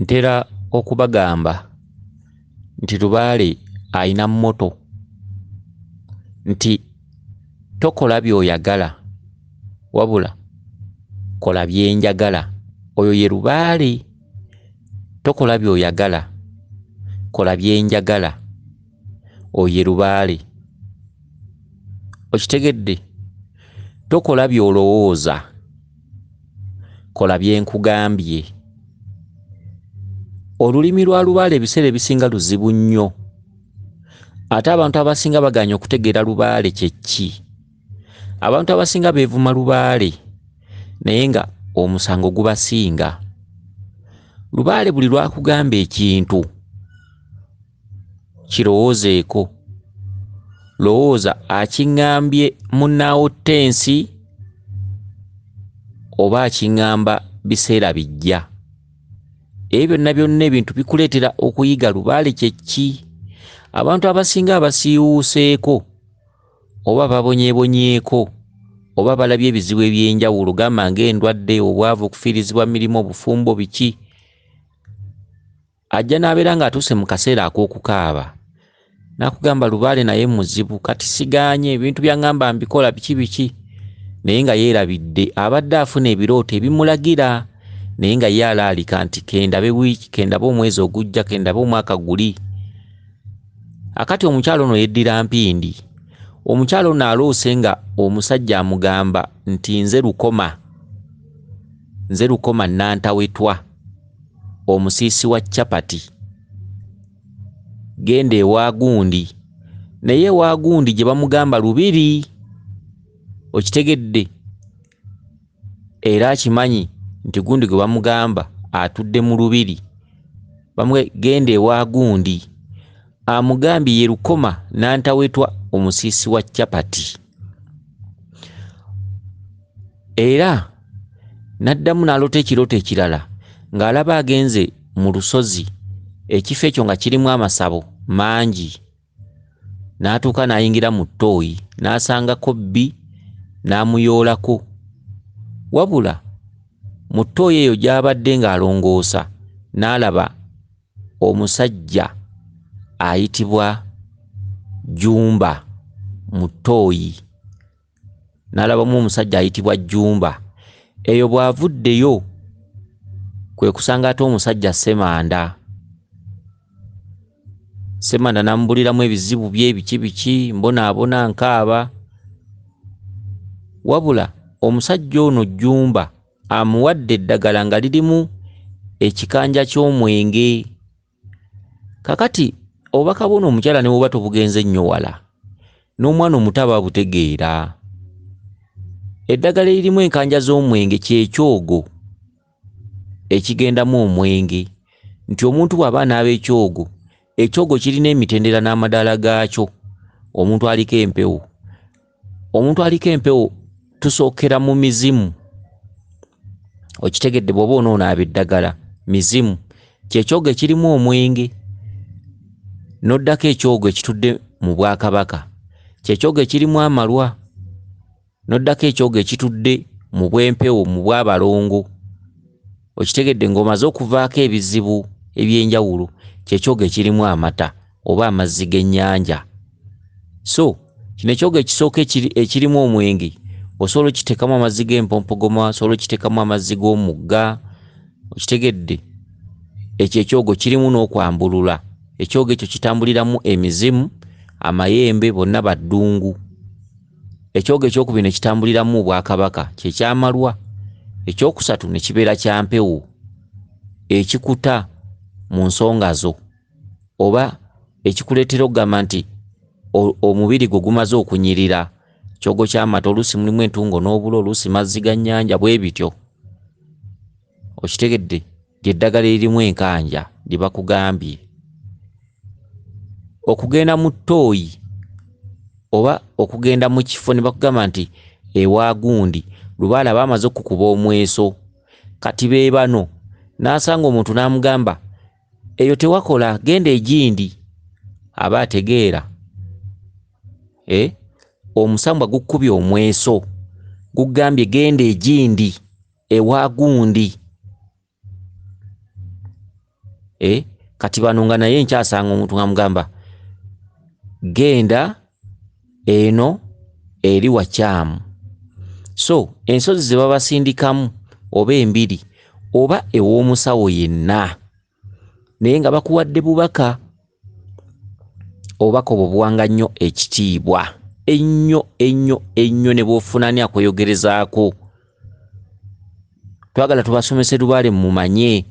ntera okubagamba nti Lubaale ayina mmoto nti tokola by'oyagala wabula kola byenjagala. Oyo ye Lubaale. Tokola by'oyagala kola byenjagala. Oyo ye Lubaale. Okitegedde? Tokola by'olowooza kola byenkugambye. Olulimi lwa Lubaale ebiseera ebisinga luzibu nnyo, ate abantu abasinga baganya okutegeera Lubaale kye ki. Abantu abasinga beevuma Lubaale naye nga omusango gubasinga. Lubaale buli lwakugamba ekintu kirowoozeeko. Lowooza akiŋŋambye munnaawo tensi oba akiŋŋamba biseera bijja. Ebyo byonna ebintu bikuleetera okuyiga Lubaale kye ki. Abantu abasinga abasiiwuuseeko oba babonyeebonyeeko oba balabye ebizibu eby'enjawulo, gamba ng'endwadde, obwavu, okufiirizibwa mirimu, obufumbo, biki, ajja n'abeera ng'atuuse mu kaseera ak'okukaaba n'akugamba Lubaale naye muzibu, kati sigaanye, ebintu by'aŋŋamba mbikola biki naye nga yeerabidde abadde afuna ebirooto ebimulagira naye nga ye alaalika nti kendabe wiiki, kendabe omwezi ogujja, kendabe omwaka guli. Akati omukyalo ono yeddira mpindi. Omukyalo ono aloose nga omusajja amugamba nti nze Lukoma Nantawetwa, omusiisi wa capati, genda ewa gundi. Naye ewa gundi gye bamugamba Lubiri. Okitegedde? Era akimanyi nti gundi gwe bamugamba atudde mu Lubiri. Genda ewa gundi. Amugambye ye Lukoma Nantawetwa, omusiisi wa capati. Era n'addamu n'alota ekirooto ekirala ng'alaba agenze mu lusozi, ekifo ekyo nga kirimu amasabo mangi. N'atuuka n'ayingira mu ttooyi n'asangako bbi n'amuyoolako. Wabula mu ttooyi eyo gy'abadde ng'alongoosa n'alaba omusajja ayitibwa Jjumba mu ttooyi. N'alabamu omusajja ayitibwa Jjumba. Eyo bw'avuddeyo kwe kusanga ate omusajja Semanda. Semanda n'amubuliramu ebizibu bye biki mbonaabona nkaaba. Wabula omusajja ono Jjumba amuwadde eddagala nga lirimu ekikanja ky'omwenge. Kakati obubaka buno omukyala ne bw'oba tobugenze nnyo wala, n'omwana omuto aba abutegeera. Eddagala eririmu enkanja z'omwenge kyekyogo ekigendamu omwenge, nti omuntu bw'aba anaaba ekyogo, ekyogo kirina emitendera n'amadaala gaakyo. Omuntu aliko empewo tusookera mu mizimu. Okitegedde? bw'oba onoonaaba eddagala mizimu, kyekyogo ekirimu omwenge. N'oddako ekyogo ekitudde mu Bwakabaka, kyekyogo ekirimu amalwa. N'oddako ekyogo ekitudde mu bw'empewo mu bw'abalongo. Okitegedde? ng'omaze okuvaako ebizibu eby'enjawulo, kyekyogo ekirimu amata oba amazzi g'ennyanja. So kino ekyogo ekisooka ekirimu omwenge osobola okiteekamu amazzi g'empompogoma, osobola okiteekamu amazzi g'omugga. Okitegedde? Ekyo ekyogo kirimu n'okwambulula. Ekyogo ekyo kitambuliramu emizimu, amayembe, bonna baddungu. Ekyogo ekyokubiri ne kitambuliramu Obwakabaka, kyekyamalwa. Ekyokusatu ne kibeera kya mpewo ekikuta mu nsonga zo oba ekikuleetera okugamba nti omubiri gwe gumaze okunyirira. Kyogo ky'amata oluusi mulimu entungo n'obulo, oluusi mazzi ga nnyanja, bwe bityo. Okitegedde? Lyeddagala eririmu enkanja lye bakugambye. Okugenda mu ttooyi oba okugenda mu kifo ne bakugamba nti ewa gundi, Lubaale aba amaze okukuba omweso. Kati be bano n'asanga omuntu n'amugamba eyo tewakola, genda egindi, aba ategeera. Omusambwa gukubye omweso, gugambye genda egindi, ewa gundi. kati bano nga naye nkyasanga omuntu nga mugamba genda eno eri wakyamu. So ensozi ze babasindikamu oba embiri oba ew'omusawo yenna naye nga bakuwadde bubaka, obubaka obwo buwanga nnyo ekitiibwa ennyo ne bw'ofunani akweyogerezaako. Twagala tubasomese Lubaale mumanye,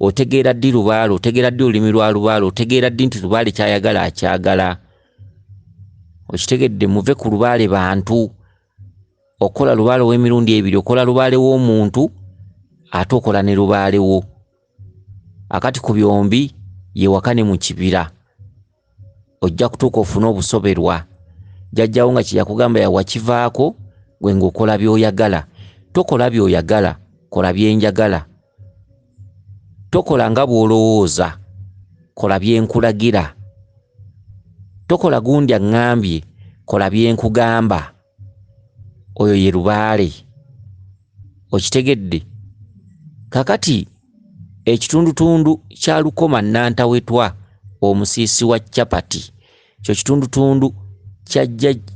otegeera ddi Lubaale, otegeera ddi olulimi lwa Lubaale, otegeera ddi nti Lubaale kyayagala akyagala. Okitegedde muve ku Lubaale bantu, okola Lubaale w'emirundi ebiri, okola Lubaale w'omuntu ate okola ne Lubaale wo. Akati ku byombi yewakane mu kibira, ojja kutuuka ofune obusoberwa. Jjajjawo nga kye yakugamba yawakivaako, gwe ng'okola by'oyagala. Tokola by'oyagala, kola byenjagala. Tokola nga bw'olowooza, kola byenkulagira. Tokola gundi aŋŋambye, kola byenkugamba. Oyo ye Lubaale. Okitegedde? Kakati ekitundutundu kya Lukoma Nantawetwa omusiisi wa Capati, kyo kitundutundu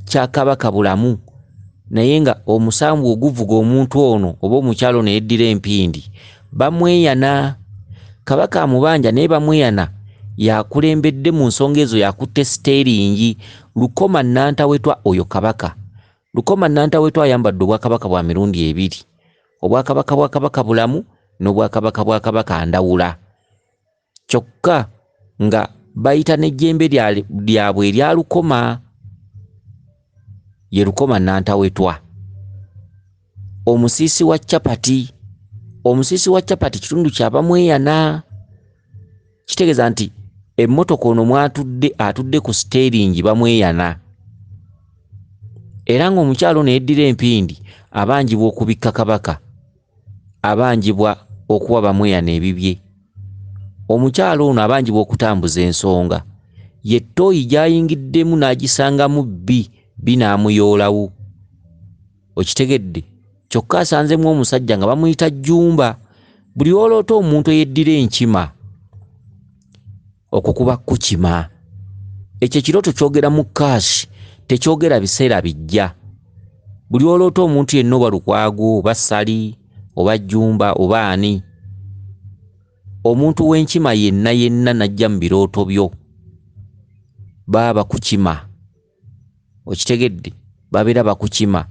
kya Kabaka Bulamu, naye nga omusambu oguvuga omuntu ono oba omukyalo ne yeddira empindi bamweyana. Kabaka amubanja naye bamweyana, yakulembedde mu nsonga ezo, yakutte steeringi. Lukoma Nantawetwa oyo kabaka. Lukoma Nantawetwa ayambadde obwakabaka bwa mirundi ebiri, obwakabaka bwa Kabaka Bulamu n'obwakabaka bwa Kabaka Ndawula, kyokka nga bayita n'ejjembe lyabwe erya Lukoma. Ye Lukoma Nantawetwa omusiisi wa Capati. Omusiisi wa Capati kitundu kyabamweyana. Kitegeeza nti emmotoka ono atudde ku steeringi bamweyana, era ng'omukyalo ne yeddira empindi abanjibwa okubikka kabaka, abanjibwa okuwa bamweyana ebibye. Omukyalo ono abanjibwa okutambuza ensonga. Ye ttooyi gy'ayingiddemu n'agisangamu binaamuyoolawo. Okitegedde? Kyokka asanzemu omusajja nga bamuyita Jjumba. Buli oloota omuntu eyeddira enkima, okwo kuba kukima. Ekyo ekirooto kyogera mu kaasi, tekyogera biseera bijja. Buli oloota omuntu yenna oba Lukwago oba Ssali oba Jjumba oba ani, omuntu w'enkima yenna najja mu birooto byo, baba bakukima. Okitegedde? Babeera bakukima.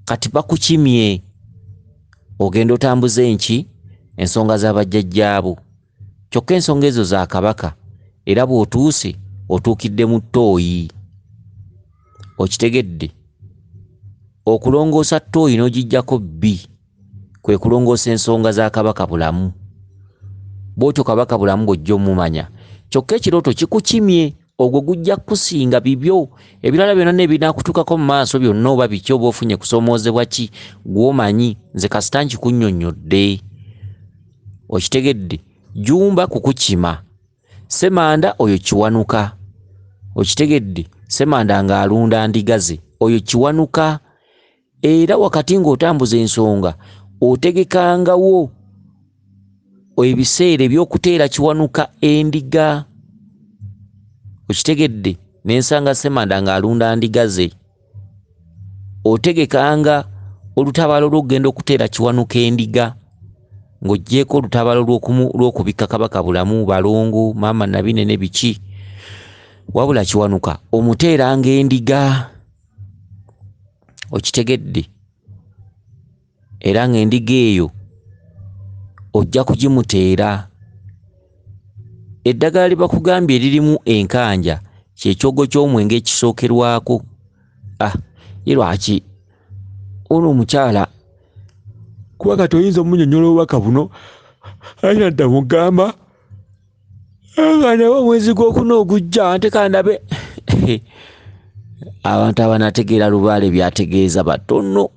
Kati bakukimye, ogenda otambuza enki, ensonga z'abajjajjaabo. Kyokka ensonga ezo za kabaka, era bw'otuuse otuukidde mu ttooyi. Okitegedde? Okulongoosa ttooyi n'ogijjako kwe kulongoosa ensonga za Kabaka Bulamu. Bw'otyo Kabaka Bulamu bw'ojja omumanya. Kyokka ekirooto kikukimye, ogwo gujja kusinga bibyo. Ebirala byonna nebinaakutuukako mu maaso byonna oba biki oba ofunye kusoomoozebwa ki, gw'omanyi. Nze kasita nkikunnyonnyodde. Okitegedde? Jjumba kukukima. Ssemanda oyo kiwanuka. Okitegedde? Ssemanda ng'alunda ndiga ze, oyo kiwanuka. Era wakati ng'otambuza ensonga otegekangawo ebiseera eby'okuteera kiwanuka endiga. Okitegedde? N'ensanga Ssemanda ng'alunda ndiga ze, otegekanga olutabaalo lw'okugenda okuteera kiwanuka endiga, ng'oggyeko olutabaalo lw'okubikka Kabaka Bulamu, balongo, maama Nabinene biki, wabula kiwanuka omuteeranga endiga. Okitegedde? Era ng'endiga eyo ojja kugimuteera. Eddagala lye bakugambye eririmu enkanja kyekyogo ky'omwenge ekisookerwako. Ye lwaki ono omukyala kuba kati oyinza omunnyonnyola obubaka buno ayinadda mugamba nga nabo omwezi gw'okuna ogujja ntekandabe. Abantu abanategeera Lubaale byategeeza batono.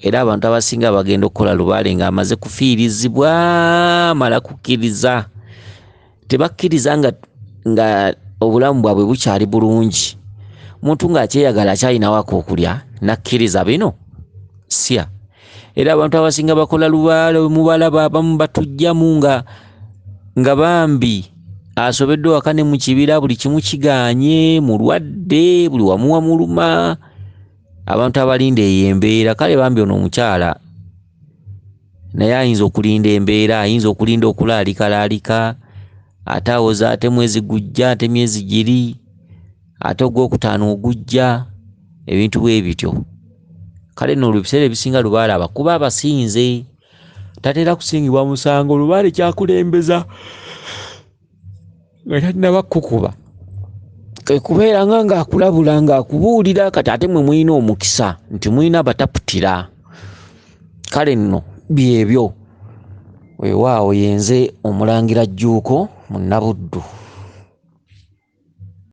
Era abantu abasinga bagenda okukola Lubaale ng'amaze kufiirizibwa, amala kukkiriza. Tebakkiriza nga obulamu bwabwe bukyali bulungi. Omuntu ng'akyeyagala akyalinawo ak'okulya nakkiriza bino sya. Era abantu abasinga bakola Lubaale mubalaba abamu batujjamu nga nga bambi asobedde waka ne mu kibira buli kimu kiganye, mulwadde, buli wamu wamuluma, abantu abalinda eyo embeera. Kale bambi ono omukyala naye ayinza okulinda embeera, ayinza okulinda okulaalika, ate awoza ate mwezi gujja, ate myezi giri, ate ogwokutaano ogujja, ebintu bwe bityo. Kale nno ebiseera ebisinga Lubaale abakuba abasinze, tatera kusingibwa musango. Lubaale kyakulembeza nga talina kukuba ke kubeera ng'akulabula ng'akubuulira kati ate mwe mulina omukisa nti mulina abataputira. Kale nno byebyo. Weewaawo yenze Omulangira Jjuuko Munnabuddu.